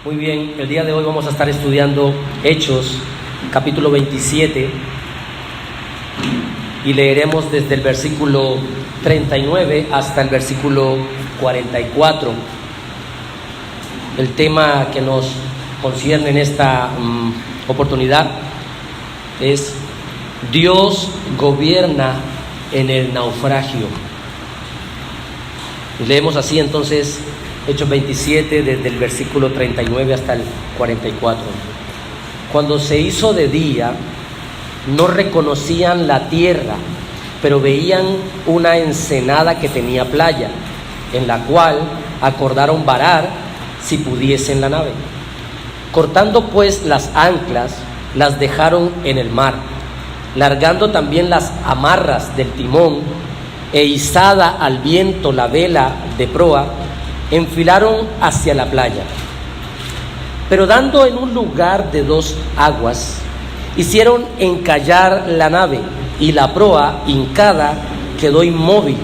Muy bien, el día de hoy vamos a estar estudiando Hechos, capítulo 27, y leeremos desde el versículo 39 hasta el versículo 44. El tema que nos concierne en esta oportunidad es Dios gobierna en el naufragio. Y leemos así entonces Hechos 27 desde el versículo 39 hasta el 44. Cuando se hizo de día, no reconocían la tierra, pero veían una ensenada que tenía playa, en la cual acordaron varar si pudiesen la nave. Cortando pues las anclas, las dejaron en el mar, largando también las amarras del timón, e izada al viento la vela de proa, enfilaron hacia la playa. Pero dando en un lugar de 2 aguas, hicieron encallar la nave, y la proa hincada quedó inmóvil,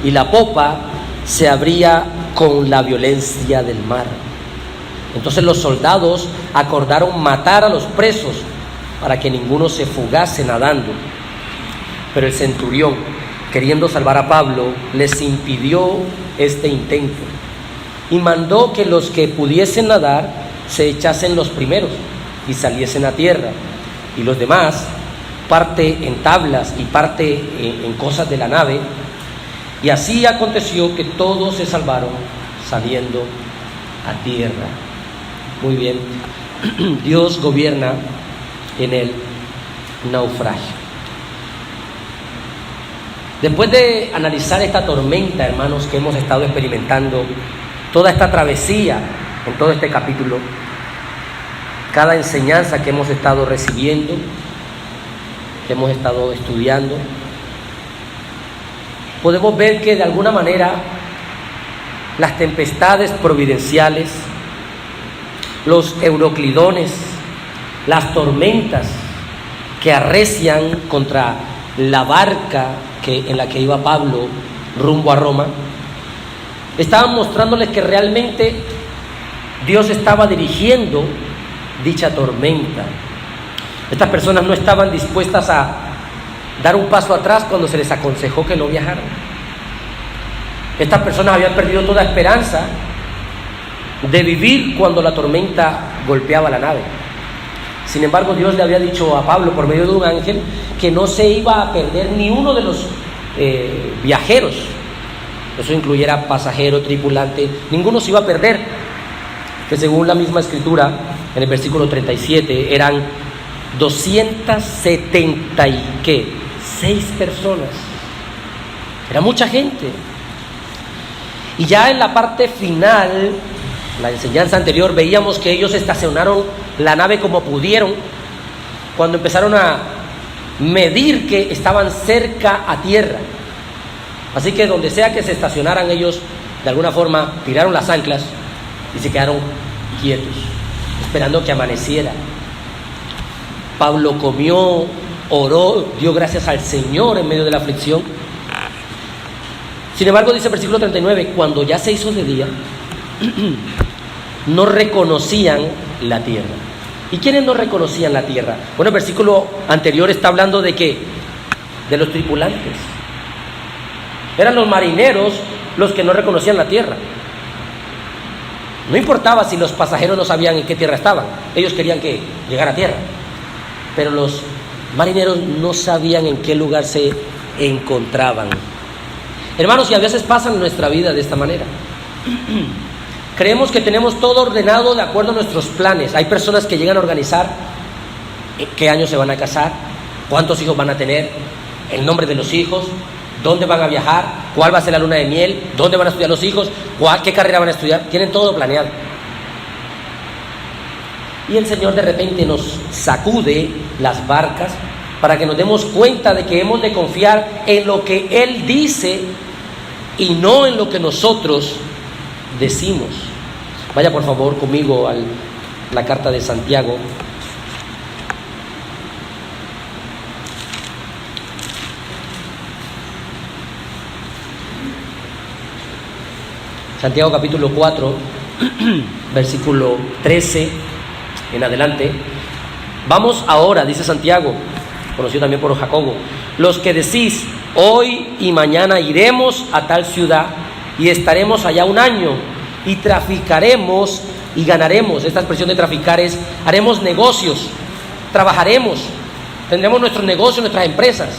y la popa se abría con la violencia del mar. Entonces los soldados acordaron matar a los presos para que ninguno se fugase nadando. Pero el centurión, queriendo salvar a Pablo, les impidió este intento y mandó que los que pudiesen nadar se echasen los primeros y saliesen a tierra, y los demás, parte en tablas y parte en cosas de la nave. Y así aconteció que todos se salvaron saliendo a tierra. Muy bien, Dios gobierna en el naufragio. Después de analizar esta tormenta, hermanos, que hemos estado experimentando, toda esta travesía en todo este capítulo, cada enseñanza que hemos estado recibiendo, que hemos estado estudiando, podemos ver que de alguna manera las tempestades providenciales, los euroclidones, las tormentas que arrecian contra la barca en la que iba Pablo rumbo a Roma, estaban mostrándoles que realmente Dios estaba dirigiendo dicha tormenta. Estas personas no estaban dispuestas a dar un paso atrás cuando se les aconsejó que no viajaran. Estas personas habían perdido toda esperanza de vivir cuando la tormenta golpeaba la nave. Sin embargo, Dios le había dicho a Pablo por medio de un ángel que no se iba a perder ni uno de los viajeros. Eso incluyera pasajero, tripulante, ninguno se iba a perder. Que según la misma escritura, en el versículo 37, eran 276 personas. Era mucha gente. Y ya en la parte final, la enseñanza anterior, veíamos que ellos estacionaron la nave como pudieron, cuando empezaron a medir que estaban cerca a tierra. Así que donde sea que se estacionaran, ellos de alguna forma tiraron las anclas y se quedaron quietos, esperando que amaneciera. Pablo comió, oró, dio gracias al Señor en medio de la aflicción. Sin embargo, dice el versículo 39, cuando ya se hizo de día, no reconocían la tierra. ¿Y quiénes no reconocían la tierra? Bueno, el versículo anterior está hablando de ¿qué? De los tripulantes. Eran los marineros los que no reconocían la tierra. No importaba si los pasajeros no sabían en qué tierra estaban, ellos querían que llegara a tierra. Pero los marineros no sabían en qué lugar se encontraban. Hermanos, y a veces pasa en nuestra vida de esta manera. Creemos que tenemos todo ordenado de acuerdo a nuestros planes. Hay personas que llegan a organizar en qué año se van a casar, cuántos hijos van a tener, el nombre de los hijos, dónde van a viajar, cuál va a ser la luna de miel, dónde van a estudiar los hijos, qué carrera van a estudiar. Tienen todo planeado. Y el Señor de repente nos sacude las barcas para que nos demos cuenta de que hemos de confiar en lo que Él dice y no en lo que nosotros decimos. Vaya por favor conmigo a la carta de Santiago. Santiago capítulo 4, versículo 13 en adelante. Vamos ahora, dice Santiago, conocido también por Jacobo, los que decís, hoy y mañana iremos a tal ciudad y estaremos allá un año y traficaremos y ganaremos. Esta expresión de traficar es, haremos negocios, trabajaremos, tendremos nuestros negocios, nuestras empresas.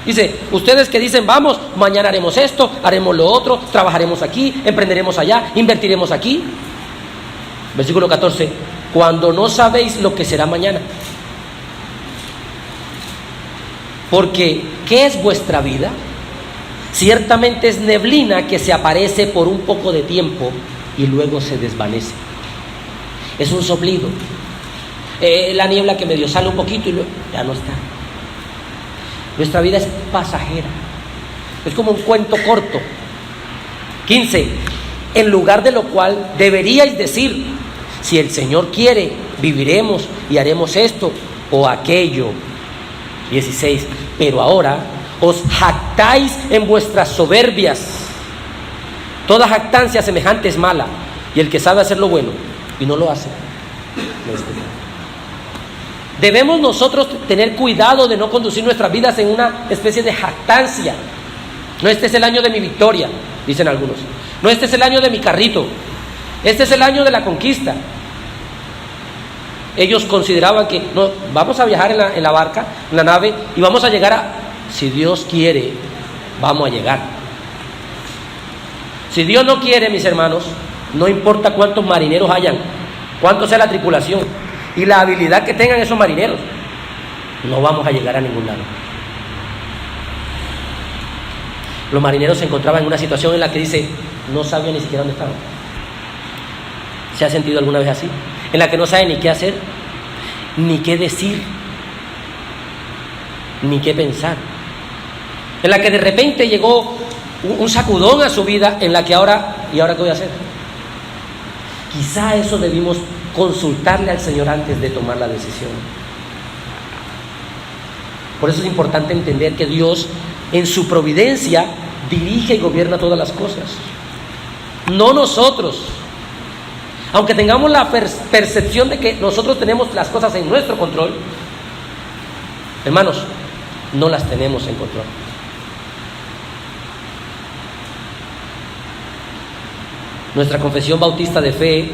Dice, ustedes que dicen, vamos, mañana haremos esto, haremos lo otro, trabajaremos aquí, emprenderemos allá, invertiremos aquí. Versículo 14, cuando no sabéis lo que será mañana. Porque, ¿qué es vuestra vida? Ciertamente es neblina que se aparece por un poco de tiempo y luego se desvanece. Es un soplido. La niebla que medio sale un poquito y luego ya no está. Nuestra vida es pasajera. Es como un cuento corto. 15. En lugar de lo cual deberíais decir, si el Señor quiere, viviremos y haremos esto o aquello. 16. Pero ahora os jactáis en vuestras soberbias. Toda jactancia semejante es mala, y el que sabe hacer lo bueno y no lo hace, no es bueno. Debemos nosotros tener cuidado de no conducir nuestras vidas en una especie de jactancia. No, este es el año de mi victoria, dicen algunos. No, este es el año de mi carrito. Este es el año de la conquista. Ellos consideraban que no, vamos a viajar en la barca, en la nave, y vamos a llegar a, si Dios quiere, vamos a llegar. Si Dios no quiere, mis hermanos, no importa cuántos marineros hayan, cuánto sea la tripulación y la habilidad que tengan esos marineros, no vamos a llegar a ningún lado. Los marineros se encontraban en una situación en la que dice, no sabían ni siquiera dónde estaban. ¿Se ha sentido alguna vez así? En la que no sabe ni qué hacer, ni qué decir, ni qué pensar. En la que de repente llegó un sacudón a su vida, en la que ahora, ¿y ahora qué voy a hacer? Quizá eso debimos consultarle al Señor antes de tomar la decisión. Por eso es importante entender que Dios, en su providencia, dirige y gobierna todas las cosas. No nosotros. Aunque tengamos la percepción de que nosotros tenemos las cosas en nuestro control, hermanos, no las tenemos en control. Nuestra Confesión Bautista de Fe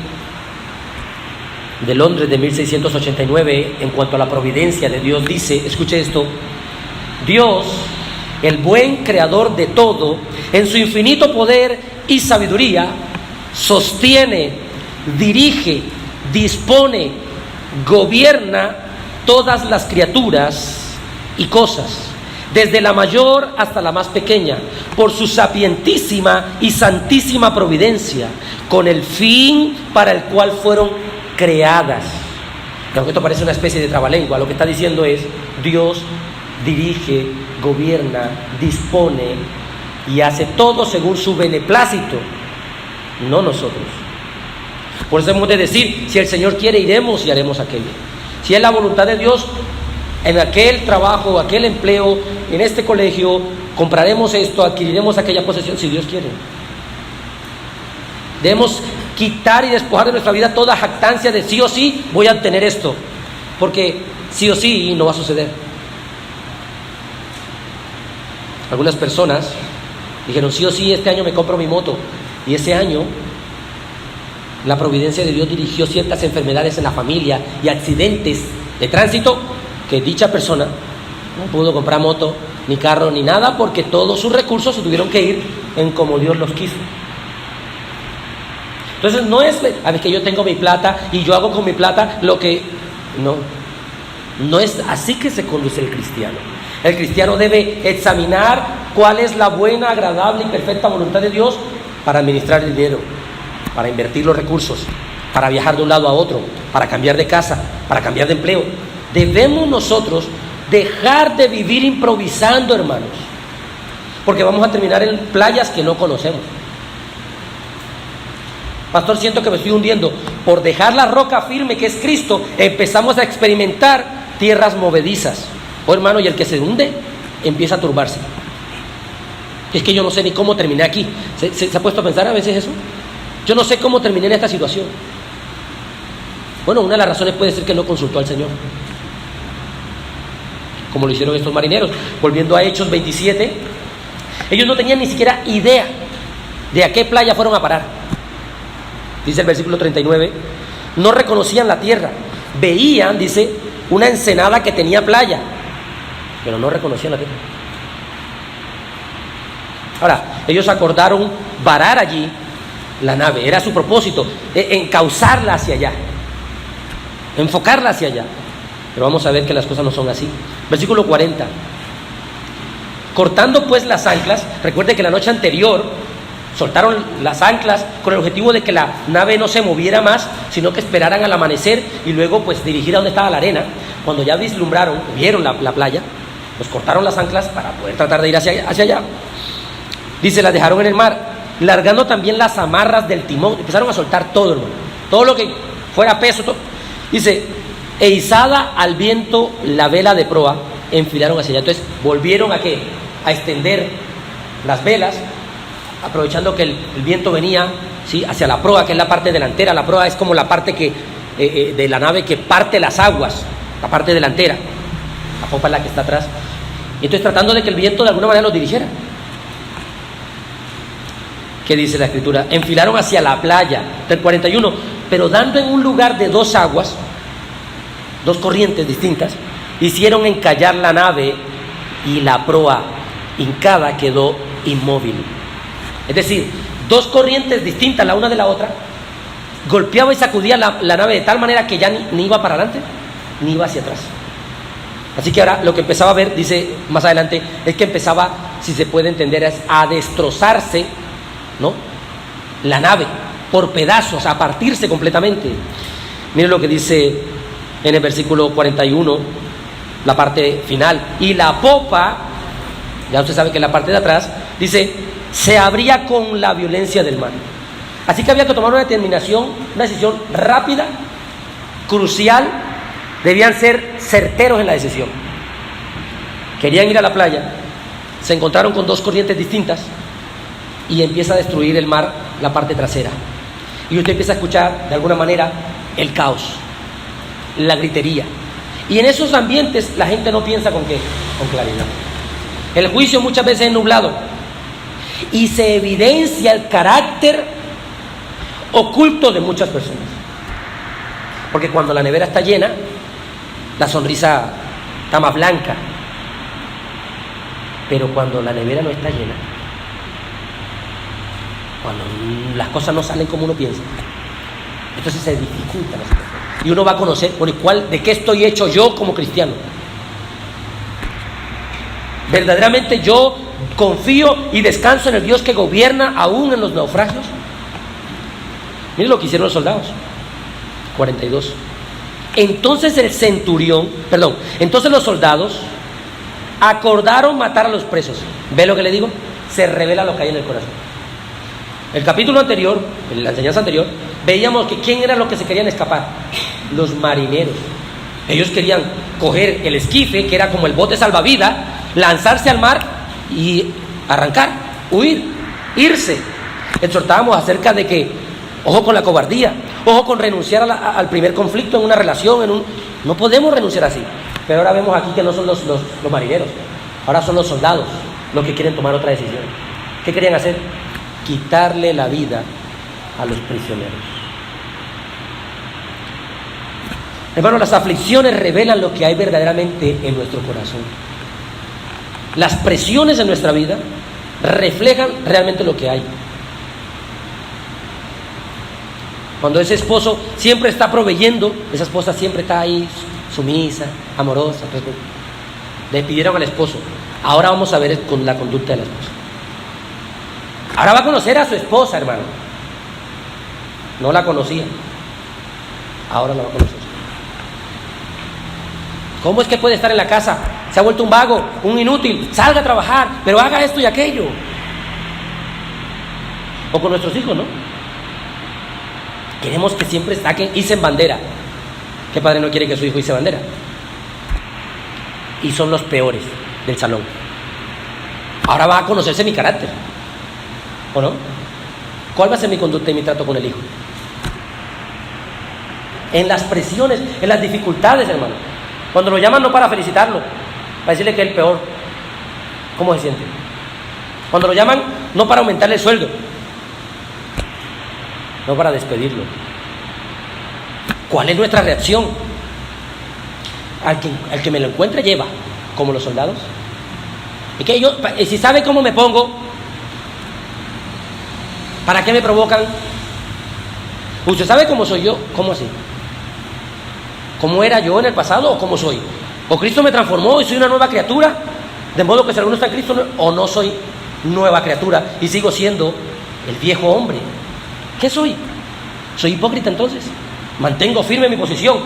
de Londres de 1689, en cuanto a la providencia de Dios, dice, escuche esto: Dios, el buen creador de todo, en su infinito poder y sabiduría, sostiene, dirige, dispone, gobierna todas las criaturas y cosas, desde la mayor hasta la más pequeña, por su sapientísima y santísima providencia, con el fin para el cual fueron creadas. Aunque esto parece una especie de trabalengua, lo que está diciendo es: Dios dirige, gobierna, dispone y hace todo según su beneplácito, no nosotros. Por eso hemos de decir, si el Señor quiere, iremos y haremos aquello. Si es la voluntad de Dios, en aquel trabajo, aquel empleo, en este colegio, compraremos esto, adquiriremos aquella posesión, si Dios quiere. Debemos quitar y despojar de nuestra vida toda jactancia de sí o sí voy a obtener esto, porque sí o sí no va a suceder. Algunas personas dijeron, sí o sí este año me compro mi moto, y ese año la providencia de Dios dirigió ciertas enfermedades en la familia y accidentes de tránsito, que dicha persona no pudo comprar moto, ni carro, ni nada, porque todos sus recursos se tuvieron que ir en como Dios los quiso. Entonces no es, a ver, que yo tengo mi plata y yo hago con mi plata lo que... No es así que se conduce el cristiano. El cristiano debe examinar cuál es la buena, agradable y perfecta voluntad de Dios para administrar el dinero, para invertir los recursos, para viajar de un lado a otro, para cambiar de casa, para cambiar de empleo. Debemos nosotros dejar de vivir improvisando, hermanos, porque vamos a terminar en playas que no conocemos. Pastor, siento que me estoy hundiendo. Por dejar la roca firme que es Cristo, empezamos a experimentar tierras movedizas. Oh, hermano, y el que se hunde empieza a turbarse. Es que yo no sé ni cómo terminé aquí. ¿Se ha puesto a pensar a veces eso? Yo no sé cómo terminé en esta situación. Bueno, una de las razones puede ser que no consultó al Señor, como lo hicieron estos marineros. Volviendo a Hechos 27, ellos no tenían ni siquiera idea de a qué playa fueron a parar. Dice el versículo 39, no reconocían la tierra, veían, dice, una ensenada que tenía playa, pero no reconocían la tierra. Ahora, ellos acordaron varar allí la nave, era su propósito, encauzarla hacia allá, enfocarla hacia allá. Pero vamos a ver que las cosas no son así. Versículo 40. Cortando pues las anclas, recuerde que la noche anterior soltaron las anclas con el objetivo de que la nave no se moviera más, sino que esperaran al amanecer y luego pues dirigir a donde estaba la arena. Cuando ya vislumbraron, vieron la playa, pues cortaron las anclas para poder tratar de ir hacia allá. Dice, las dejaron en el mar, largando también las amarras del timón. Empezaron a soltar todo, hermano, todo lo que fuera peso, todo. Dice, e izada al viento la vela de proa, enfilaron hacia allá. Entonces volvieron a extender las velas, aprovechando que el viento venía, ¿sí?, hacia la proa, que es la parte delantera. La proa es como la parte de la nave que parte las aguas, la parte delantera. La popa es la que está atrás. Y entonces tratando de que el viento de alguna manera los dirigiera. ¿Qué dice la Escritura? Enfilaron hacia la playa, del 41, pero dando en un lugar de dos aguas, dos corrientes distintas, hicieron encallar la nave y la proa hincada quedó inmóvil. Es decir, dos corrientes distintas la una de la otra, golpeaba y sacudía la nave de tal manera que ya ni iba para adelante ni iba hacia atrás. Así que ahora lo que empezaba a ver, dice más adelante, es que empezaba, si se puede entender, es a destrozarse, ¿no?, la nave por pedazos, a partirse completamente. Miren lo que dice en el versículo 41, la parte final. Y la popa, ya usted sabe que en la parte de atrás, dice, se abría con la violencia del mar. Así que había que tomar una determinación, una decisión rápida, crucial. Debían ser certeros en la decisión. Querían ir a la playa, se encontraron con dos corrientes distintas y empieza a destruir el mar la parte trasera. Y usted empieza a escuchar de alguna manera el caos, la gritería. Y en esos ambientes la gente no piensa con claridad. El juicio muchas veces es nublado y se evidencia el carácter oculto de muchas personas. Porque cuando la nevera está llena, la sonrisa está más blanca. Pero cuando la nevera no está llena, cuando las cosas no salen como uno piensa, entonces se dificulta la situación. Y uno va a conocer, ¿de qué estoy hecho yo como cristiano? ¿Verdaderamente yo confío y descanso en el Dios que gobierna aún en los naufragios? Miren lo que hicieron los soldados. 42. Entonces los soldados acordaron matar a los presos. ¿Ve lo que le digo? Se revela lo que hay en el corazón. El capítulo anterior, en la enseñanza anterior, veíamos que ¿quién era los que se querían escapar? Los marineros. Ellos querían coger el esquife, que era como el bote salvavidas, lanzarse al mar y arrancar, huir, irse. Exhortábamos acerca de que, ojo con la cobardía, ojo con renunciar al primer conflicto en una relación, no podemos renunciar así. Pero ahora vemos aquí que no son los marineros, ahora son los soldados los que quieren tomar otra decisión. ¿Qué querían hacer? Quitarle la vida a los prisioneros. Hermanos, las aflicciones revelan lo que hay verdaderamente en nuestro corazón. Las presiones en nuestra vida reflejan realmente lo que hay. Cuando ese esposo siempre está proveyendo, esa esposa siempre está ahí sumisa, amorosa. Despidieron al esposo. Ahora vamos a ver con la conducta de la esposa. Ahora va a conocer a su esposa, hermano. No la conocía. Ahora la va a conocer. ¿Cómo es que puede estar en la casa? Se ha vuelto un vago, un inútil. Salga a trabajar, pero haga esto y aquello. O con nuestros hijos, ¿no? Queremos que siempre icen bandera. ¿Qué padre no quiere que su hijo hice bandera? Y son los peores del salón. Ahora va a conocerse mi carácter, ¿o no? ¿Cuál va a ser mi conducta y mi trato con el hijo? En las presiones, en las dificultades, hermano. Cuando lo llaman no para felicitarlo, para decirle que es el peor, ¿cómo se siente? Cuando lo llaman no para aumentarle el sueldo, no para despedirlo. ¿Cuál es nuestra reacción? Al que me lo encuentre lleva, como los soldados. Es que yo, si sabe cómo me pongo, ¿para qué me provocan? ¿Usted sabe cómo soy yo? ¿Cómo así? ¿Cómo era yo en el pasado o cómo soy? ¿O Cristo me transformó y soy una nueva criatura? De modo que si alguno está en Cristo, o no soy nueva criatura y sigo siendo el viejo hombre. ¿Qué soy? ¿Soy hipócrita entonces? Mantengo firme mi posición,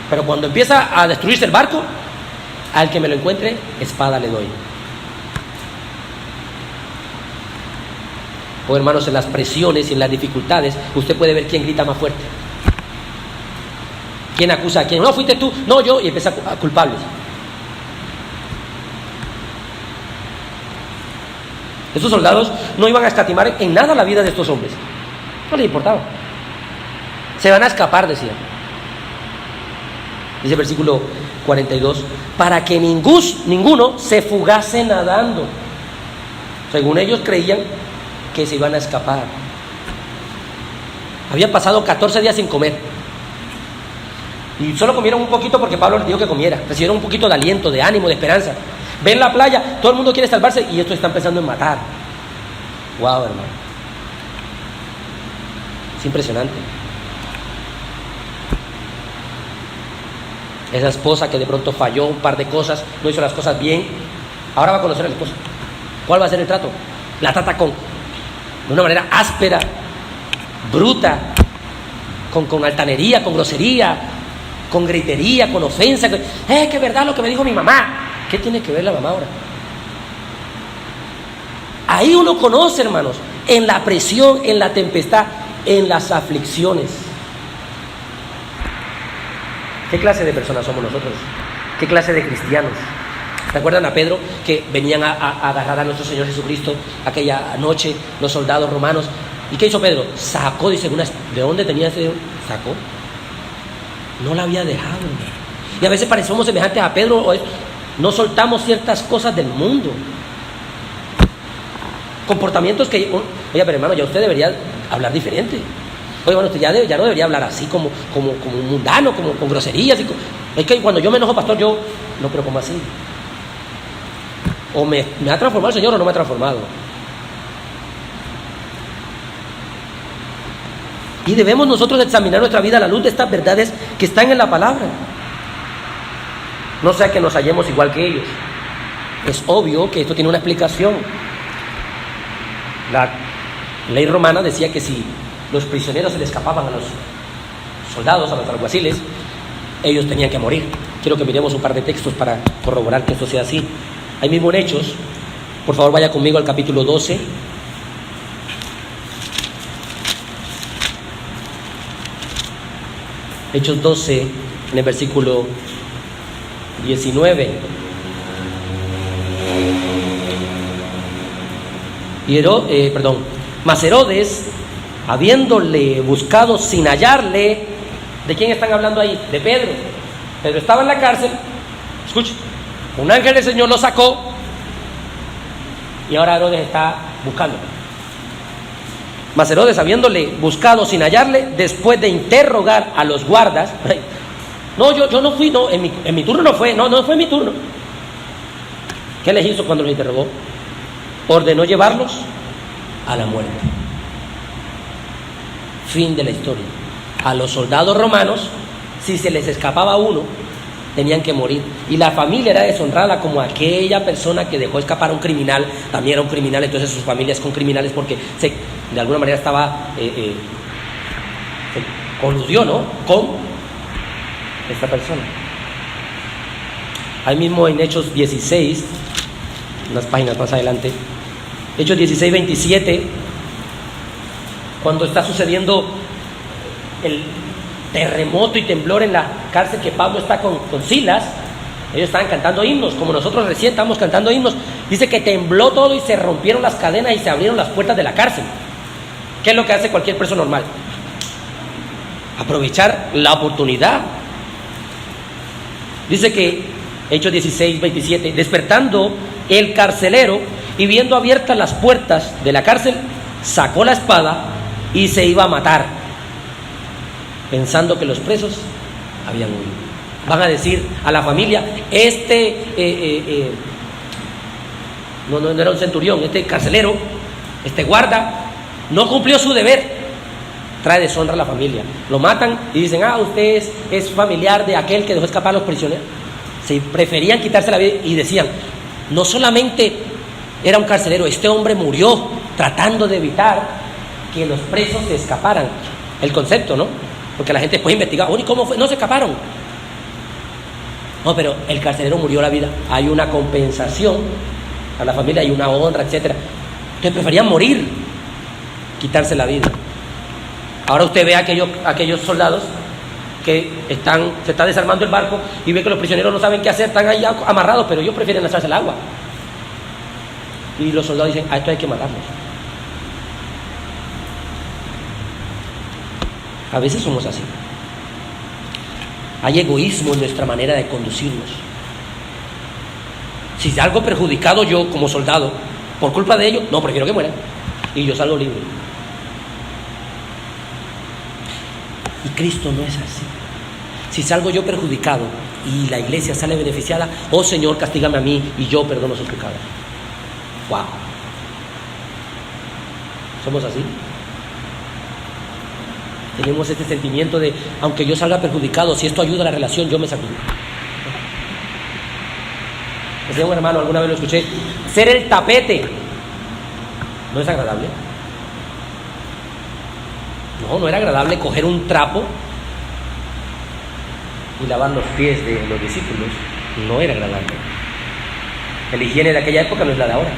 pero cuando empieza a destruirse el barco, al que me lo encuentre, espada le doy. Oh, hermanos, en las presiones y en las dificultades, usted puede ver quién grita más fuerte. ¿Quién acusa a quién? No, fuiste tú, no, yo, y empieza a culpables. Estos soldados no iban a escatimar en nada la vida de estos hombres. No les importaba. Se van a escapar, decían. Dice el versículo 42, para que ninguno se fugase nadando. Según ellos creían que se iban a escapar. Habían pasado 14 días sin comer. Y solo comieron un poquito porque Pablo les dijo que comiera. Recibieron un poquito de aliento, de ánimo, de esperanza. Ven la playa, todo el mundo quiere salvarse y estos están pensando en matar. Wow, hermano. Es impresionante. Esa esposa que de pronto falló un par de cosas, no hizo las cosas bien, ahora va a conocer a la esposa. ¿Cuál va a ser el trato? La trata de una manera áspera, bruta, con altanería, con grosería, con gritería, con ofensa. Que es verdad lo que me dijo mi mamá. ¿Qué tiene que ver la mamá ahora? Ahí uno conoce, hermanos, en la presión, en la tempestad, en las aflicciones. ¿Qué clase de personas somos nosotros? ¿Qué clase de cristianos? ¿Se acuerdan a Pedro que venían a agarrar a nuestro Señor Jesucristo aquella noche, los soldados romanos? ¿Y qué hizo Pedro? Sacó, dice, ¿de dónde tenía ese? Sacó. No la había dejado. Y a veces parecemos semejantes a Pedro. No soltamos ciertas cosas del mundo. Comportamientos que... Oye, pero hermano, ya usted debería hablar diferente. Oye, bueno, usted ya no debería hablar así como mundano, como con groserías. Es que cuando yo me enojo, pastor, yo... No, pero ¿cómo así? O me ha transformado el Señor o no me ha transformado. Y debemos nosotros examinar nuestra vida a la luz de estas verdades que están en la palabra. No sea que nos hallemos igual que ellos. Es obvio que esto tiene una explicación. La ley romana decía que si los prisioneros se le escapaban a los soldados, a los alguaciles, ellos tenían que morir. Quiero que miremos un par de textos para corroborar que esto sea así. Ahí mismo en Hechos, por favor vaya conmigo al capítulo 12. Hechos 12, en el versículo 19. Mas Herodes, habiéndole buscado sin hallarle, ¿de quién están hablando ahí? De Pedro. Pedro estaba en la cárcel, escuche, un ángel del Señor lo sacó y ahora Herodes está buscando. Mas Herodes, habiéndole buscado sin hallarle, después de interrogar a los guardas, no, yo no fui, no, en mi turno no fue mi turno. ¿Qué les hizo cuando los interrogó? Ordenó llevarlos a la muerte. Fin de la historia. A los soldados romanos, si se les escapaba uno, tenían que morir. Y la familia era deshonrada como aquella persona que dejó escapar a un criminal, también era un criminal, entonces sus familias con criminales porque de alguna manera estaba se coludió, ¿no?, con esta persona. Ahí mismo en Hechos 16, unas páginas más adelante, Hechos 16, 27, cuando está sucediendo el terremoto y temblor en la cárcel, que Pablo está con Silas, ellos estaban cantando himnos, como nosotros recién estamos cantando himnos. Dice que tembló todo y se rompieron las cadenas y se abrieron las puertas de la cárcel. ¿Qué es lo que hace cualquier persona normal? Aprovechar la oportunidad. Dice que, Hechos 16, 27, despertando el carcelero y viendo abiertas las puertas de la cárcel, sacó la espada y se iba a matar, pensando que los presos habían huido. Van a decir a la familia, no era un centurión, este carcelero, este guarda, no cumplió su deber, trae deshonra a la familia. Lo matan y dicen, usted es familiar de aquel que dejó escapar a los prisioneros. Se preferían quitarse la vida y decían, no solamente era un carcelero, este hombre murió tratando de evitar que los presos se escaparan. El concepto, ¿no? Porque la gente puede investigar, ¿y cómo fue? No se escaparon. No, pero el carcelero murió la vida. Hay una compensación a la familia, hay una honra, etcétera. Entonces preferían morir, quitarse la vida. Ahora usted ve a aquellos soldados que se está desarmando el barco y ve que los prisioneros no saben qué hacer, están ahí amarrados, pero ellos prefieren lanzarse al agua. Y los soldados dicen, esto hay que matarlos. A veces somos así. Hay egoísmo en nuestra manera de conducirnos. Si salgo perjudicado yo como soldado por culpa de ellos, no, prefiero que mueran y yo salgo libre. Y Cristo no es así. Si salgo yo perjudicado y la iglesia sale beneficiada, oh Señor, castígame a mí y yo perdono sus pecados. Wow. ¿Somos así? Tenemos este sentimiento de, aunque yo salga perjudicado, si esto ayuda a la relación, yo me sacrifico. Decía un hermano, alguna vez lo escuché, ser el tapete no es agradable. No era agradable coger un trapo y lavar los pies de los discípulos. No era agradable. La higiene de aquella época no es la de ahora.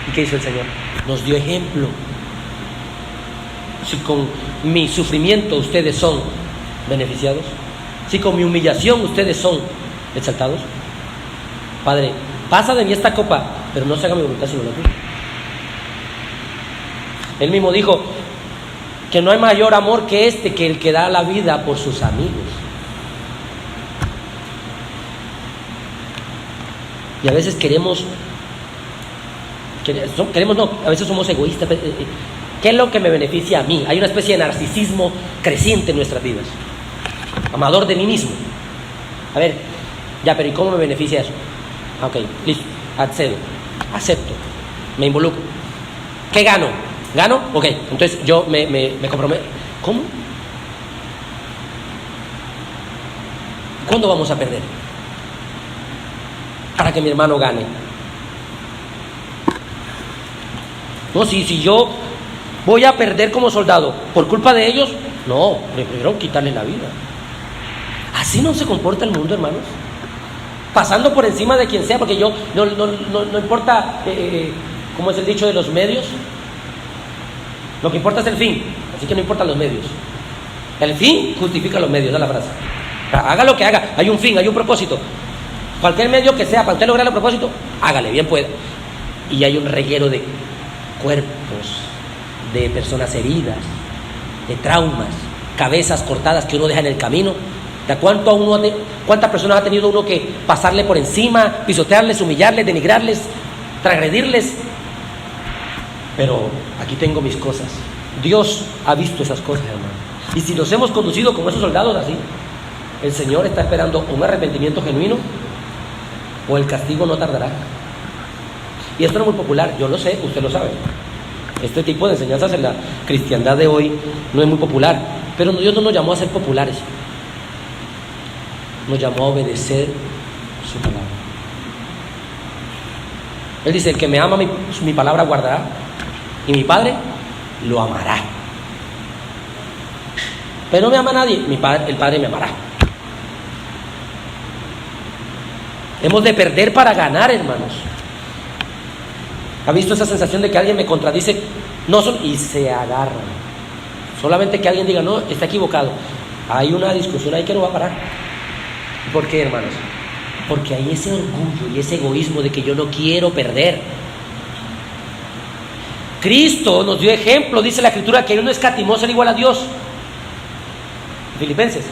¿Y qué hizo el Señor? Nos dio ejemplo. Si con mi sufrimiento ustedes son beneficiados, si con mi humillación ustedes son exaltados, Padre, pasa de mí esta copa, pero no se haga mi voluntad sino la tuya. Él mismo dijo que no hay mayor amor que que el que da la vida por sus amigos. Y a veces a veces somos egoístas. ¿Qué es lo que me beneficia a mí? Hay una especie de narcisismo creciente en nuestras vidas. Amador de mí mismo. A ver, ya, pero ¿y cómo me beneficia eso? Ok, listo, accedo, acepto, me involucro. ¿Qué gano? ¿Gano? Ok, entonces yo me comprometo. ¿Cómo? ¿Cuándo vamos a perder? Para que mi hermano gane. No, si yo voy a perder como soldado por culpa de ellos, no, prefiero quitarle la vida. Así no se comporta el mundo, hermanos. Pasando por encima de quien sea, porque yo no importa, ¿cómo es el dicho de los medios? Lo que importa es el fin, así que no importan los medios. El fin justifica los medios, da la frase. Haga lo que haga, hay un fin, hay un propósito. Cualquier medio que sea para usted lograr el propósito, hágale, bien pueda. Y hay un reguero de cuerpos, de personas heridas, de traumas, cabezas cortadas que uno deja en el camino. ¿De cuántas personas ha tenido uno que pasarle por encima, pisotearles, humillarles, denigrarles, transgredirles? Pero aquí tengo mis cosas. Dios ha visto esas cosas, hermano. Y si nos hemos conducido como esos soldados así, el Señor está esperando un arrepentimiento genuino o el castigo no tardará. Y esto no es muy popular, yo lo sé, usted lo sabe. Este tipo de enseñanzas en la cristiandad de hoy no es muy popular, pero Dios no nos llamó a ser populares. Nos llamó a obedecer su palabra. Él dice, el que me ama mi palabra guardará, y mi Padre lo amará. Pero no me ama nadie, el Padre me amará. Hemos de perder para ganar, hermanos. ¿Ha visto esa sensación de que alguien me contradice? Y se agarran. Solamente que alguien diga, no, está equivocado. Hay una discusión ahí que no va a parar. ¿Por qué, hermanos? Porque hay ese orgullo y ese egoísmo de que yo no quiero perder. Cristo nos dio ejemplo, dice la Escritura, que Él no escatimó ser igual a Dios. Filipenses.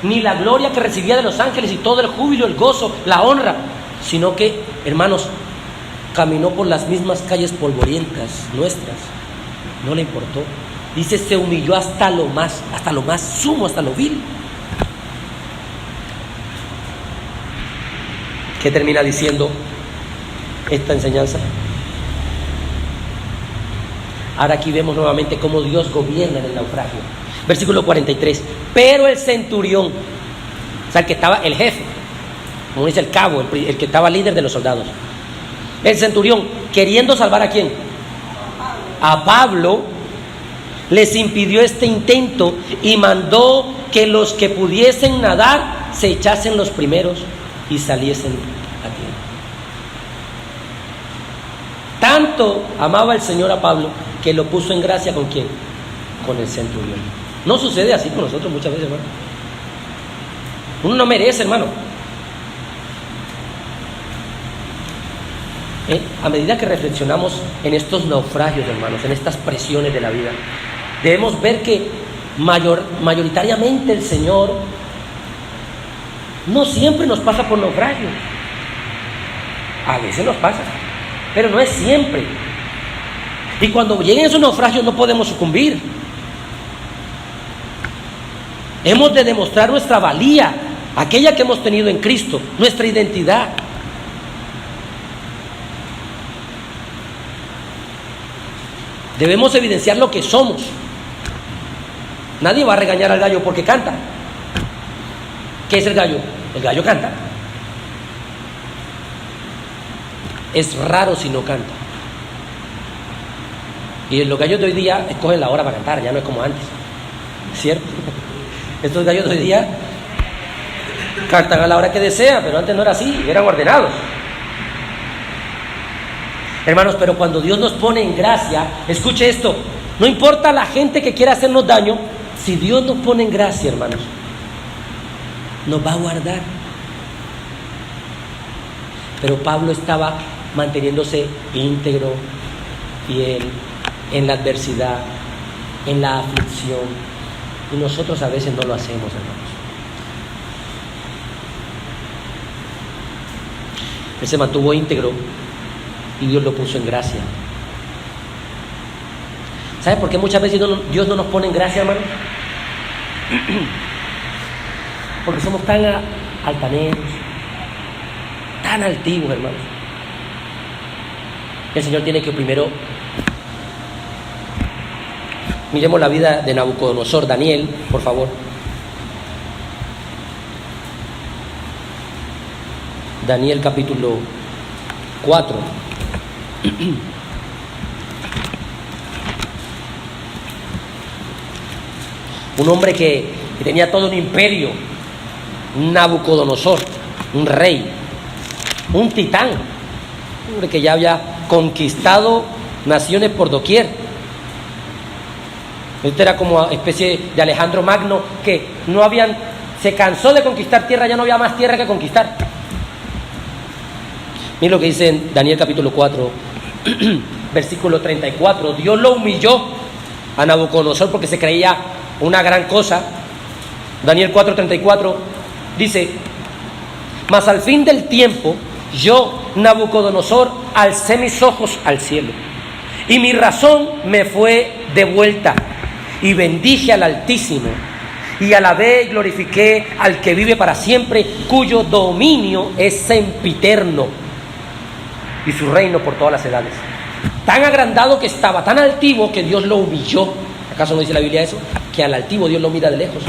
Ni la gloria que recibía de los ángeles y todo el júbilo, el gozo, la honra, sino que, hermanos, caminó por las mismas calles polvorientas nuestras. No le importó. Dice, se humilló hasta lo más sumo, hasta lo vil. ¿Qué termina diciendo esta enseñanza? Ahora aquí vemos nuevamente cómo Dios gobierna en el naufragio. Versículo 43. Pero el centurión, o sea, el que estaba, el jefe, como dice el cabo, el que estaba líder de los soldados. El centurión, queriendo salvar ¿a quién? A Pablo, les impidió este intento y mandó que los que pudiesen nadar se echasen los primeros y saliesen a tierra. Tanto amaba el Señor a Pablo que lo puso en gracia ¿con quién? Con el centurión. No sucede así con nosotros muchas veces, hermano. Uno no merece, hermano. A medida que reflexionamos en estos naufragios, hermanos, en estas presiones de la vida, debemos ver que mayoritariamente el Señor no siempre nos pasa por naufragios. A veces nos pasa, pero no es siempre. Y cuando lleguen esos naufragios no podemos sucumbir. Hemos de demostrar nuestra valía, aquella que hemos tenido en Cristo, nuestra identidad. Debemos evidenciar lo que somos. Nadie va a regañar al gallo porque canta. ¿Qué es el gallo? El gallo canta. Es raro si no canta. Y los gallos de hoy día escogen la hora para cantar, ya no es como antes, ¿cierto? Estos gallos de hoy día cantan a la hora que desean, pero antes no era así, eran ordenados. Hermanos, pero cuando Dios nos pone en gracia, escuche esto, no importa la gente que quiera hacernos daño, si Dios nos pone en gracia, hermanos, nos va a guardar. Pero Pablo estaba manteniéndose íntegro, fiel, en la adversidad, en la aflicción, y nosotros a veces no lo hacemos, hermanos. Él se mantuvo íntegro y Dios lo puso en gracia. ¿Sabe por qué muchas veces Dios no nos pone en gracia, hermano? Porque somos tan altaneros, tan altivos, hermanos. El Señor tiene que primero... Miremos la vida de Nabucodonosor. Daniel, por favor. Daniel capítulo 4. Un hombre que tenía todo un imperio, Nabucodonosor, un rey, un titán, un hombre que ya había conquistado naciones por doquier. Este era como especie de Alejandro Magno, que se cansó de conquistar tierra, ya no había más tierra que conquistar. Miren lo que dice en Daniel capítulo 4, versículo 34. Dios lo humilló a Nabucodonosor porque se creía una gran cosa. Daniel 4:34 dice: mas al fin del tiempo, yo, Nabucodonosor, alcé mis ojos al cielo, y mi razón me fue devuelta, y bendije al Altísimo, y alabé y glorifiqué al que vive para siempre, cuyo dominio es sempiterno, y su reino por todas las edades. Tan agrandado que estaba, tan altivo, que Dios lo humilló. ¿Acaso no dice la Biblia eso? Que al altivo Dios lo mira de lejos.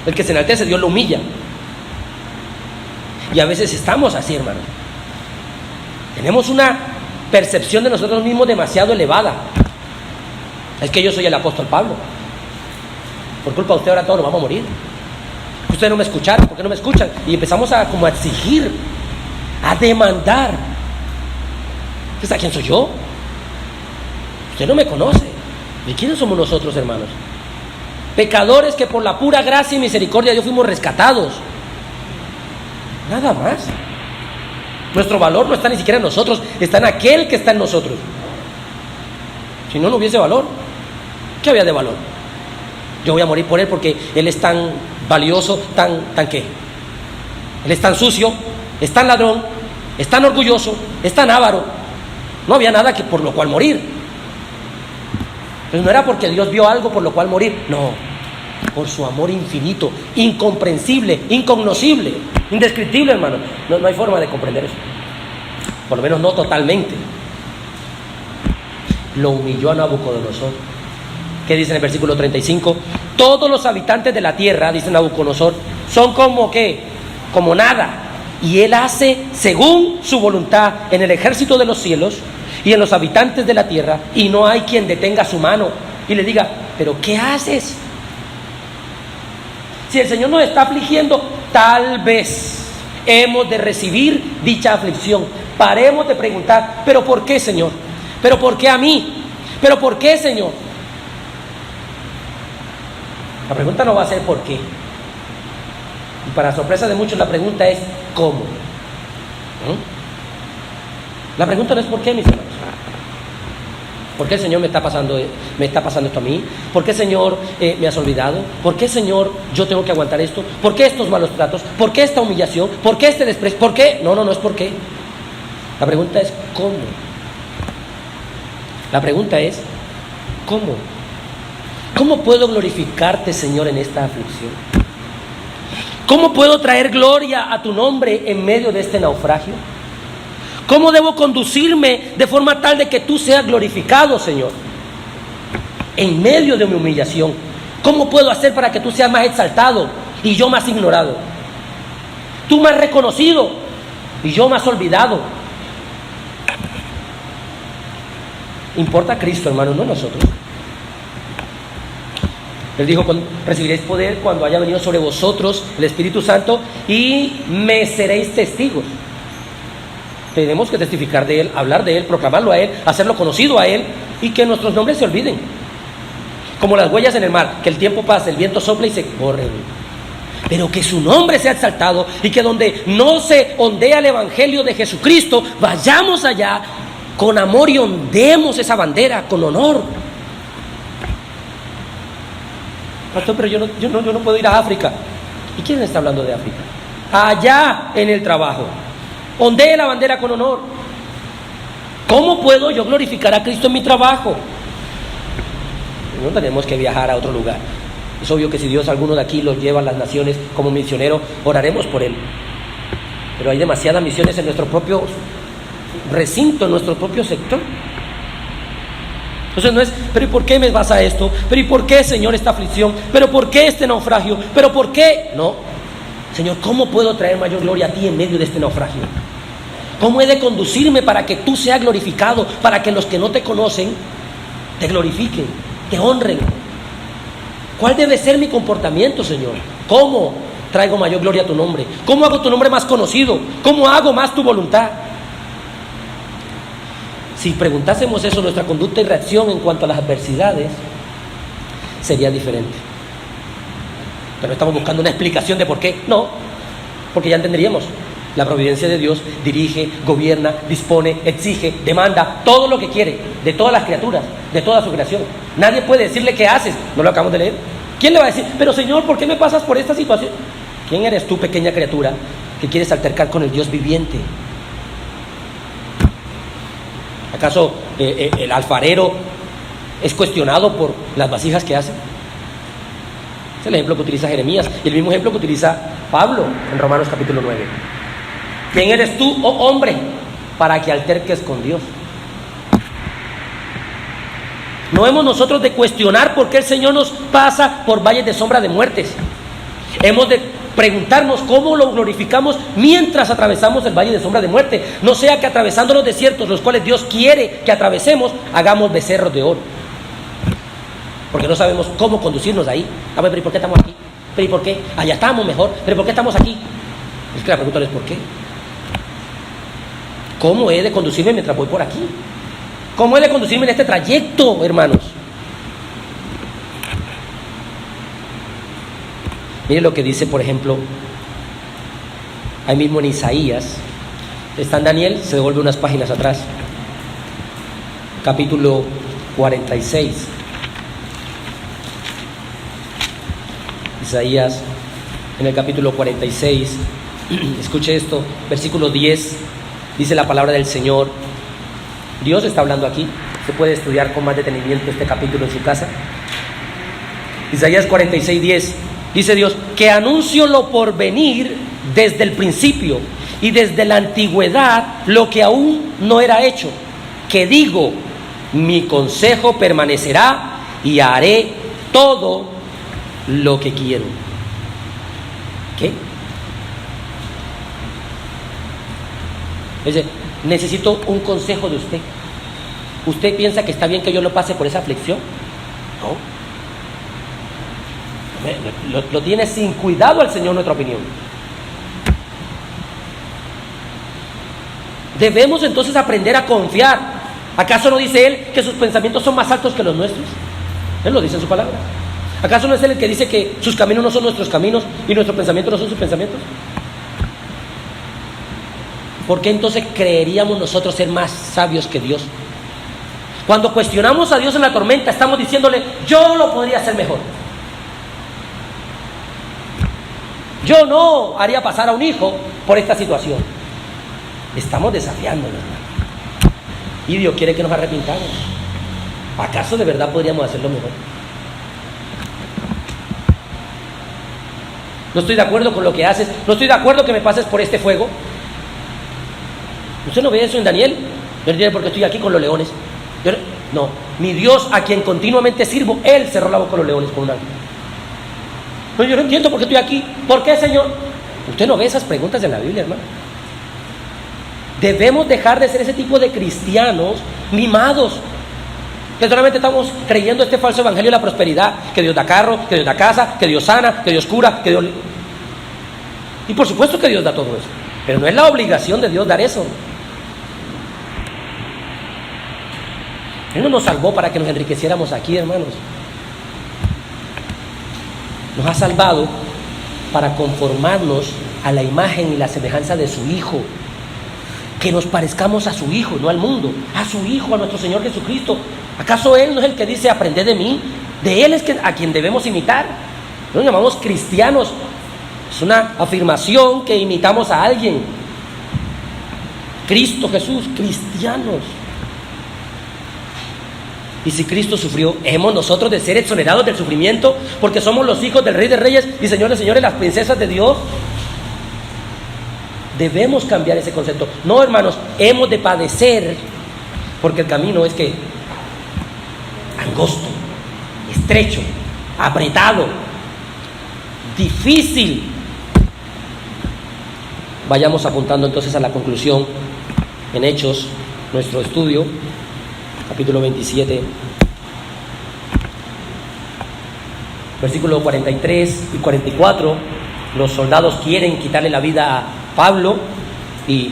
El que se enaltece, Dios lo humilla. Y a veces estamos así, hermano. Tenemos una percepción de nosotros mismos demasiado elevada. Es que yo soy el apóstol Pablo. Por culpa de usted ahora todos nos vamos a morir. Ustedes no me escucharon, ¿por qué no me escuchan? Y empezamos a exigir, a demandar. ¿Usted sabe quién soy yo? Usted no me conoce. ¿De quiénes somos nosotros, hermanos? Pecadores que por la pura gracia y misericordia de Dios fuimos rescatados. Nada más. Nuestro valor no está ni siquiera en nosotros, está en aquel que está en nosotros. Si no, no hubiese valor. ¿Qué había de valor? Yo voy a morir por él porque él es tan valioso, tan ¿qué? Él es tan sucio, es tan ladrón, es tan orgulloso, es tan avaro. No había nada que por lo cual morir. Entonces no era porque Dios vio algo por lo cual morir, no, por su amor infinito, incomprensible, incognoscible, indescriptible, hermano. No hay forma de comprender eso, por lo menos no totalmente. Lo humilló a Nabucodonosor. ¿Qué dice en el versículo 35? Todos los habitantes de la tierra, dice Nabucodonosor, son como ¿qué? Como nada. Y él hace según su voluntad en el ejército de los cielos y en los habitantes de la tierra, y no hay quien detenga su mano y le diga, ¿pero qué haces? Si el Señor nos está afligiendo, tal vez hemos de recibir dicha aflicción. Paremos de preguntar, ¿pero por qué, Señor? ¿Pero por qué a mí? ¿Pero por qué, Señor? La pregunta no va a ser ¿por qué? Y para sorpresa de muchos la pregunta es ¿cómo? La pregunta no es ¿por qué, mis hermanos? ¿Por qué el Señor me está pasando esto a mí? ¿Por qué, Señor, me has olvidado? ¿Por qué, Señor, yo tengo que aguantar esto? ¿Por qué estos malos tratos? ¿Por qué esta humillación? ¿Por qué este desprecio? ¿Por qué? No es por qué. La pregunta es ¿cómo? La pregunta es ¿cómo? ¿Cómo puedo glorificarte, Señor, en esta aflicción? ¿Cómo puedo traer gloria a tu nombre en medio de este naufragio? ¿Cómo debo conducirme de forma tal de que tú seas glorificado, Señor? En medio de mi humillación, ¿cómo puedo hacer para que tú seas más exaltado y yo más ignorado? Tú más reconocido y yo más olvidado. Importa Cristo, hermano, no nosotros. Él dijo, recibiréis poder cuando haya venido sobre vosotros el Espíritu Santo y me seréis testigos. Tenemos que testificar de Él, hablar de Él, proclamarlo a Él, hacerlo conocido a Él y que nuestros nombres se olviden. Como las huellas en el mar, que el tiempo pasa, el viento sopla y se corre. Pero que su nombre sea exaltado y que donde no se ondea el Evangelio de Jesucristo, vayamos allá con amor y ondeemos esa bandera con honor. Pastor, pero yo no puedo ir a África. ¿Y quién está hablando de África? Allá en el trabajo. Ondee la bandera con honor. ¿Cómo puedo yo glorificar a Cristo en mi trabajo? No tenemos que viajar a otro lugar. Es obvio que si Dios alguno de aquí los lleva a las naciones como misionero, oraremos por él. Pero hay demasiadas misiones en nuestro propio recinto, en nuestro propio sector. Entonces no es, pero ¿y por qué me pasa esto? ¿Pero y por qué, Señor, esta aflicción? ¿Pero por qué este naufragio? ¿Pero por qué? No, Señor, ¿cómo puedo traer mayor gloria a ti en medio de este naufragio? ¿Cómo he de conducirme para que tú seas glorificado? Para que los que no te conocen te glorifiquen, te honren. ¿Cuál debe ser mi comportamiento, Señor? ¿Cómo traigo mayor gloria a tu nombre? ¿Cómo hago tu nombre más conocido? ¿Cómo hago más tu voluntad? Si preguntásemos eso, nuestra conducta y reacción en cuanto a las adversidades sería diferente. Pero estamos buscando una explicación de por qué. No, porque ya entenderíamos. La providencia de Dios dirige, gobierna, dispone, exige, demanda todo lo que quiere de todas las criaturas, de toda su creación. Nadie puede decirle qué haces. ¿No lo acabamos de leer? ¿Quién le va a decir, pero Señor, ¿por qué me pasas por esta situación? ¿Quién eres tú, pequeña criatura, que quieres altercar con el Dios viviente? ¿Acaso el alfarero es cuestionado por las vasijas que hace? Es el ejemplo que utiliza Jeremías y el mismo ejemplo que utiliza Pablo en Romanos capítulo 9. ¿Quién eres tú, oh hombre, para que alterques con Dios? No hemos nosotros de cuestionar por qué el Señor nos pasa por valles de sombra de muertes. Hemos de preguntarnos cómo lo glorificamos mientras atravesamos el valle de sombra de muerte. No sea que atravesando los desiertos, los cuales Dios quiere que atravesemos, hagamos becerros de oro. Porque no sabemos cómo conducirnos ahí. A ver, pero ¿y por qué estamos aquí? ¿Pero y por qué? Allá estamos mejor. ¿Pero por qué estamos aquí? Es que la pregunta no es ¿por qué? ¿Cómo he de conducirme mientras voy por aquí? ¿Cómo he de conducirme en este trayecto, hermanos? Miren lo que dice, por ejemplo, ahí mismo en Isaías. Está en Daniel, se devuelve unas páginas atrás. Capítulo 46. Isaías, en el capítulo 46, escuche esto, versículo 10, dice la palabra del Señor. Dios está hablando aquí. Se puede estudiar con más detenimiento este capítulo en su casa. Isaías 46, 10, dice Dios: que anuncio lo por venir desde el principio y desde la antigüedad lo que aún no era hecho, que digo, mi consejo permanecerá y haré todo lo que quiero. ¿Qué? Dice, necesito un consejo de usted. ¿Usted piensa que está bien que yo lo pase por esa aflicción? No. Lo tiene sin cuidado al Señor, nuestra opinión. Debemos entonces aprender a confiar. ¿Acaso no dice Él que sus pensamientos son más altos que los nuestros? Él lo dice en su palabra. ¿Acaso no es Él el que dice que sus caminos no son nuestros caminos y nuestros pensamientos no son sus pensamientos? ¿Por qué entonces creeríamos nosotros ser más sabios que Dios? Cuando cuestionamos a Dios en la tormenta, estamos diciéndole: yo lo podría hacer mejor. Yo no haría pasar a un hijo por esta situación. Estamos desafiándolo, hermano. Y Dios quiere que nos arrepintamos. ¿Acaso de verdad podríamos hacerlo mejor? No estoy de acuerdo con lo que haces. No estoy de acuerdo que me pases por este fuego. ¿Usted no ve eso en Daniel? Yo no entiendo por qué estoy aquí con los leones. No, mi Dios, a quien continuamente sirvo, Él cerró la boca con los leones con un ángel. No, yo no entiendo por qué estoy aquí. ¿Por qué, Señor? Usted no ve esas preguntas en la Biblia, hermano. Debemos dejar de ser ese tipo de cristianos mimados, que solamente estamos creyendo este falso evangelio de la prosperidad, que Dios da carro, que Dios da casa, que Dios sana, que Dios cura, que Dios... Y por supuesto que Dios da todo eso, pero no es la obligación de Dios dar eso. Él no nos salvó para que nos enriqueciéramos aquí, hermanos. Nos ha salvado para conformarnos a la imagen y la semejanza de su Hijo. Que nos parezcamos a su Hijo, no al mundo, a su Hijo, a nuestro Señor Jesucristo. ¿Acaso Él no es el que dice: aprended de mí? De Él es a quien debemos imitar. Nos llamamos cristianos. Es una afirmación que imitamos a alguien. Cristo Jesús, cristianos. Y si Cristo sufrió, ¿hemos nosotros de ser exonerados del sufrimiento porque somos los hijos del Rey de Reyes y Señores de Señores, las princesas de Dios? Debemos cambiar ese concepto. No, hermanos, hemos de padecer porque el camino es que angosto, estrecho, apretado, difícil. Vayamos apuntando entonces a la conclusión en Hechos, nuestro estudio, capítulo 27, versículos 43 y 44. Los soldados quieren quitarle la vida a Pablo. ¿Y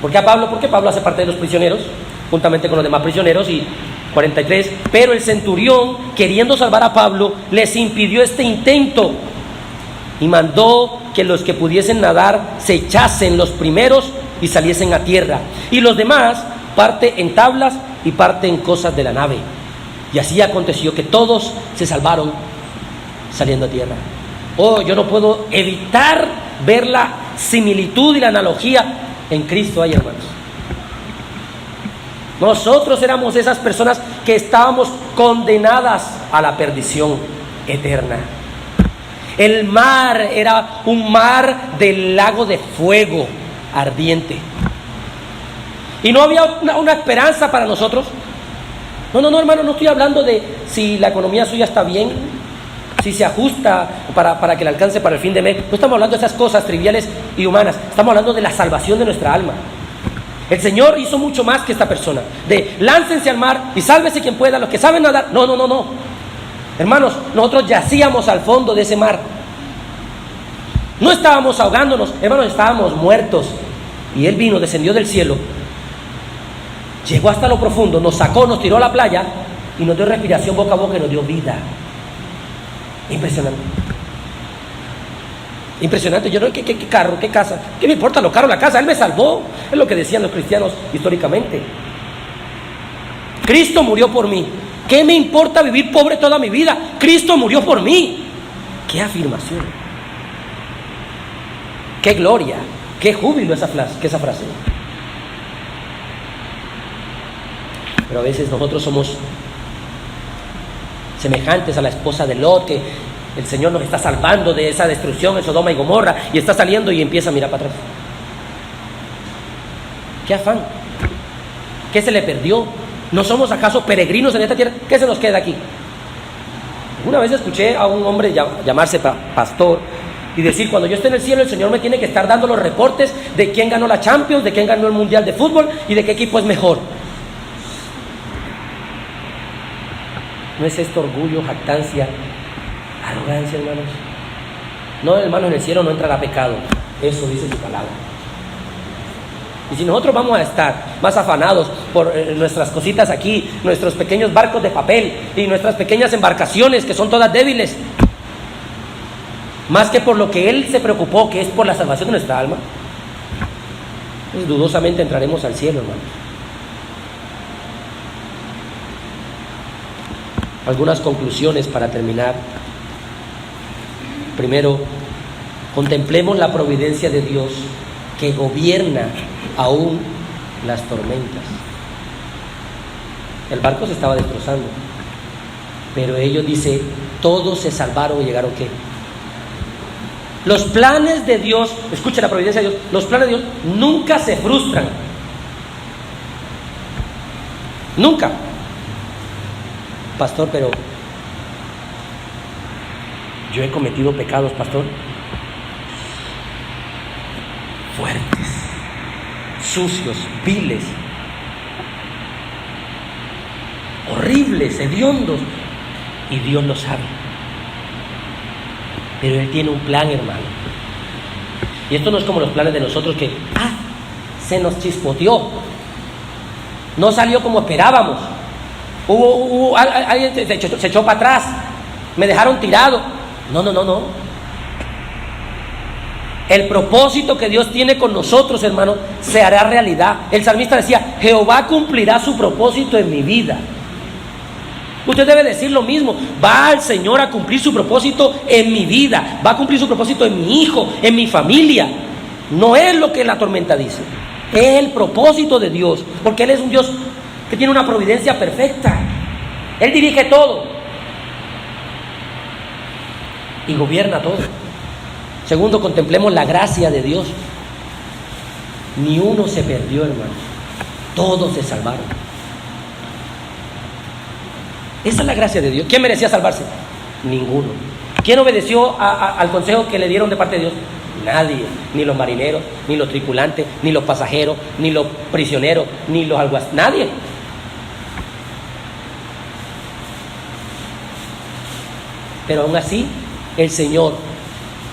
por qué a Pablo? Porque Pablo hace parte de los prisioneros, juntamente con los demás prisioneros. Y 43, pero el centurión, queriendo salvar a Pablo, les impidió este intento y mandó que los que pudiesen nadar se echasen los primeros y saliesen a tierra, y los demás parte en tablas y parte en cosas de la nave. Y así aconteció que todos se salvaron saliendo a tierra. Oh, yo no puedo evitar ver la similitud y la analogía en Cristo ahí, hermanos. Nosotros éramos esas personas que estábamos condenadas a la perdición eterna. El mar era un mar del lago de fuego ardiente. Y no había una esperanza para nosotros. No, hermano, no estoy hablando de si la economía suya está bien, si se ajusta para que le alcance para el fin de mes. No estamos hablando de esas cosas triviales y humanas. Estamos hablando de la salvación de nuestra alma. El Señor hizo mucho más que esta persona. De láncense al mar y sálvese quien pueda, los que saben nadar. No. Hermanos, nosotros yacíamos al fondo de ese mar. No estábamos ahogándonos, hermanos, estábamos muertos. Y Él vino, descendió del cielo, llegó hasta lo profundo, nos sacó, nos tiró a la playa y nos dio respiración boca a boca y nos dio vida. Impresionante. Impresionante. Yo no, ¿qué carro, qué casa? ¿Qué me importa lo caro, la casa? Él me salvó. Es lo que decían los cristianos históricamente. Cristo murió por mí. ¿Qué me importa vivir pobre toda mi vida? Cristo murió por mí. ¡Qué afirmación! ¡Qué gloria! ¡Qué júbilo esa frase! Pero a veces nosotros somos semejantes a la esposa de Lot, que el Señor nos está salvando de esa destrucción en Sodoma y Gomorra, y está saliendo y empieza a mirar para atrás. ¿Qué afán? ¿Qué se le perdió? ¿No somos acaso peregrinos en esta tierra? ¿Qué se nos queda aquí? Una vez escuché a un hombre llamarse pastor y decir: cuando yo esté en el cielo, el Señor me tiene que estar dando los reportes de quién ganó la Champions, de quién ganó el Mundial de Fútbol y de qué equipo es mejor. ¿No es esto orgullo, jactancia, arrogancia, hermanos? No, hermanos, en el cielo no entrará pecado. Eso dice su palabra. Y si nosotros vamos a estar más afanados por nuestras cositas aquí, nuestros pequeños barcos de papel y nuestras pequeñas embarcaciones que son todas débiles, más que por lo que Él se preocupó, que es por la salvación de nuestra alma, pues dudosamente entraremos al cielo, hermanos. Algunas conclusiones para terminar. Primero, contemplemos la providencia de Dios que gobierna aún las tormentas. El barco se estaba destrozando, pero ellos, dice, todos se salvaron y llegaron, ¿qué? Los planes de Dios, escucha la providencia de Dios, los planes de Dios nunca se frustran. Nunca. Pastor, pero yo he cometido pecados, pastor, fuertes, sucios, viles, horribles, hediondos, y Dios lo sabe. Pero Él tiene un plan, hermano. Y esto no es como los planes de nosotros que, se nos chispoteó, no salió como esperábamos, alguien se echó para atrás, me dejaron tirado. No. El propósito que Dios tiene con nosotros, hermano, se hará realidad. El salmista decía: Jehová cumplirá su propósito en mi vida. Usted debe decir lo mismo: va el Señor a cumplir su propósito en mi vida, va a cumplir su propósito en mi hijo, en mi familia. No es lo que la tormenta dice, es el propósito de Dios, porque Él es un Dios que tiene una providencia perfecta. Él dirige todo y gobierna todo. Segundo, contemplemos la gracia de Dios. Ni uno se perdió, hermanos, todos se salvaron. Esa es la gracia de Dios. ¿Quién merecía salvarse? Ninguno. ¿Quién obedeció al consejo que le dieron de parte de Dios? Nadie. Ni los marineros, ni los tripulantes, ni los pasajeros, ni los prisioneros, ni los alguaciles. Nadie. Pero aún así, el Señor,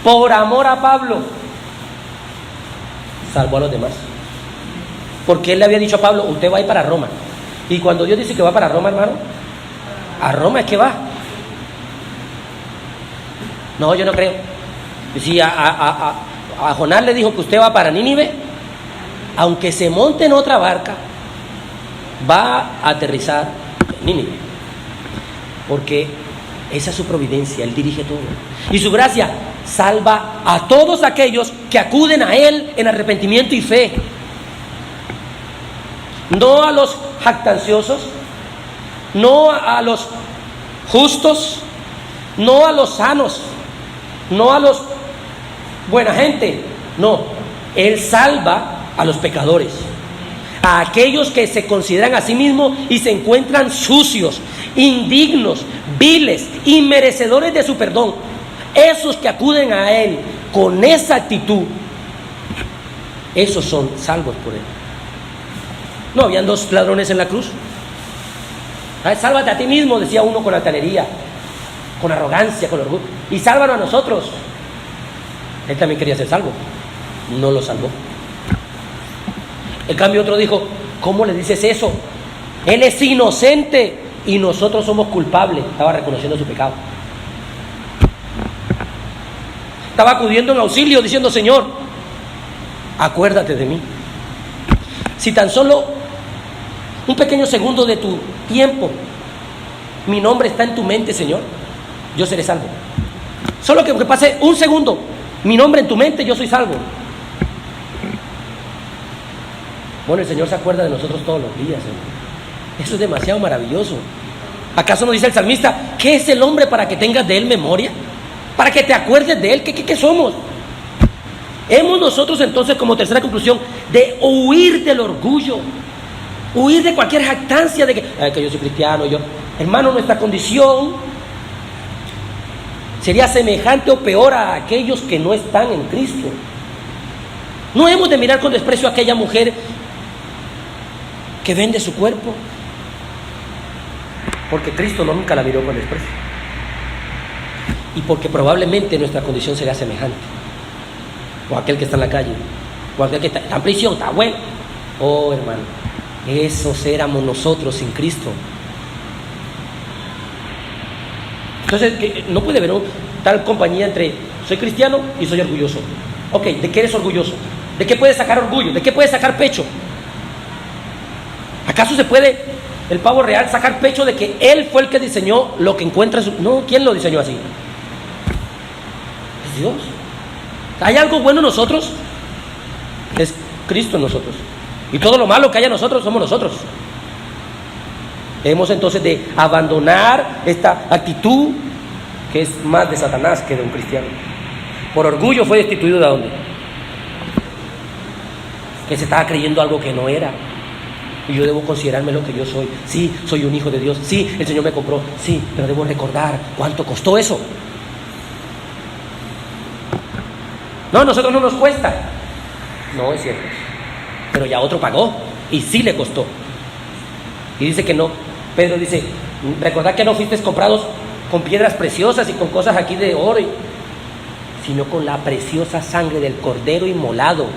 por amor a Pablo, salvó a los demás. Porque Él le había dicho a Pablo: usted va a ir para Roma. Y cuando Dios dice que va para Roma, hermano, a Roma es que va. No, yo no creo. Si a Jonás le dijo que usted va para Nínive, aunque se monte en otra barca, va a aterrizar en Nínive. Porque esa es su providencia, Él dirige todo. Y su gracia salva a todos aquellos que acuden a Él en arrepentimiento y fe. No a los jactanciosos, no a los justos, no a los sanos, no a los buena gente. No, Él salva a los pecadores, a aquellos que se consideran a sí mismos y se encuentran sucios, indignos, viles, inmerecedores de su perdón. Esos que acuden a Él con esa actitud, esos son salvos por Él. ¿No habían dos ladrones en la cruz? Sálvate a ti mismo, decía uno con altanería, con arrogancia, con orgullo, y sálvanos a nosotros. Él también quería ser salvo, no lo salvó. En cambio otro dijo: ¿cómo le dices eso? Él es inocente y nosotros somos culpables. Estaba reconociendo su pecado. Estaba acudiendo en auxilio diciendo: Señor, acuérdate de mí. Si tan solo un pequeño segundo de tu tiempo. Mi nombre está en tu mente, Señor, yo seré salvo. Solo que pase un segundo, mi nombre en tu mente, yo soy salvo. Bueno, el Señor se acuerda de nosotros todos los días, Señor. Eso es demasiado maravilloso. ¿Acaso nos dice el salmista, qué es el hombre para que tengas de él memoria? Para que te acuerdes de él. ¿Qué somos? Hemos nosotros entonces, como tercera conclusión, de huir del orgullo, huir de cualquier jactancia de que yo soy cristiano. Hermano, nuestra condición sería semejante o peor a aquellos que no están en Cristo. No hemos de mirar con desprecio a aquella mujer que vende su cuerpo, porque Cristo nunca la miró con desprecio, y porque probablemente nuestra condición sería semejante, o aquel que está en la calle, o aquel que está en prisión, está bueno. Oh, hermano, esos éramos nosotros sin Cristo. Entonces, no puede haber tal compañía entre soy cristiano y soy orgulloso. Ok, ¿de qué eres orgulloso? ¿De qué puedes sacar orgullo? ¿De qué puedes sacar pecho? ¿Acaso se puede el pavo real sacar pecho de que él fue el que diseñó lo que encuentra en su... No, ¿quién lo diseñó así? Es Dios. ¿Hay algo bueno en nosotros? Es Cristo en nosotros. Y todo lo malo que hay en nosotros somos nosotros. Debemos entonces de abandonar esta actitud que es más de Satanás que de un cristiano. Por orgullo fue destituido ¿de dónde? Que se estaba creyendo algo que no era. Y yo debo considerarme lo que yo soy. Sí, soy un hijo de Dios. Sí, el Señor me compró. Sí, pero debo recordar cuánto costó eso. No, a nosotros no nos cuesta. No, es cierto. Pero ya otro pagó y sí le costó. Y dice que no. Pedro dice, recordad que no fuisteis comprados con piedras preciosas y con cosas aquí de oro, sino con la preciosa sangre del Cordero inmolado.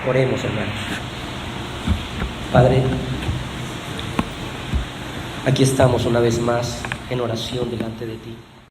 Oremos, hermanos. Padre, aquí estamos una vez más en oración delante de ti.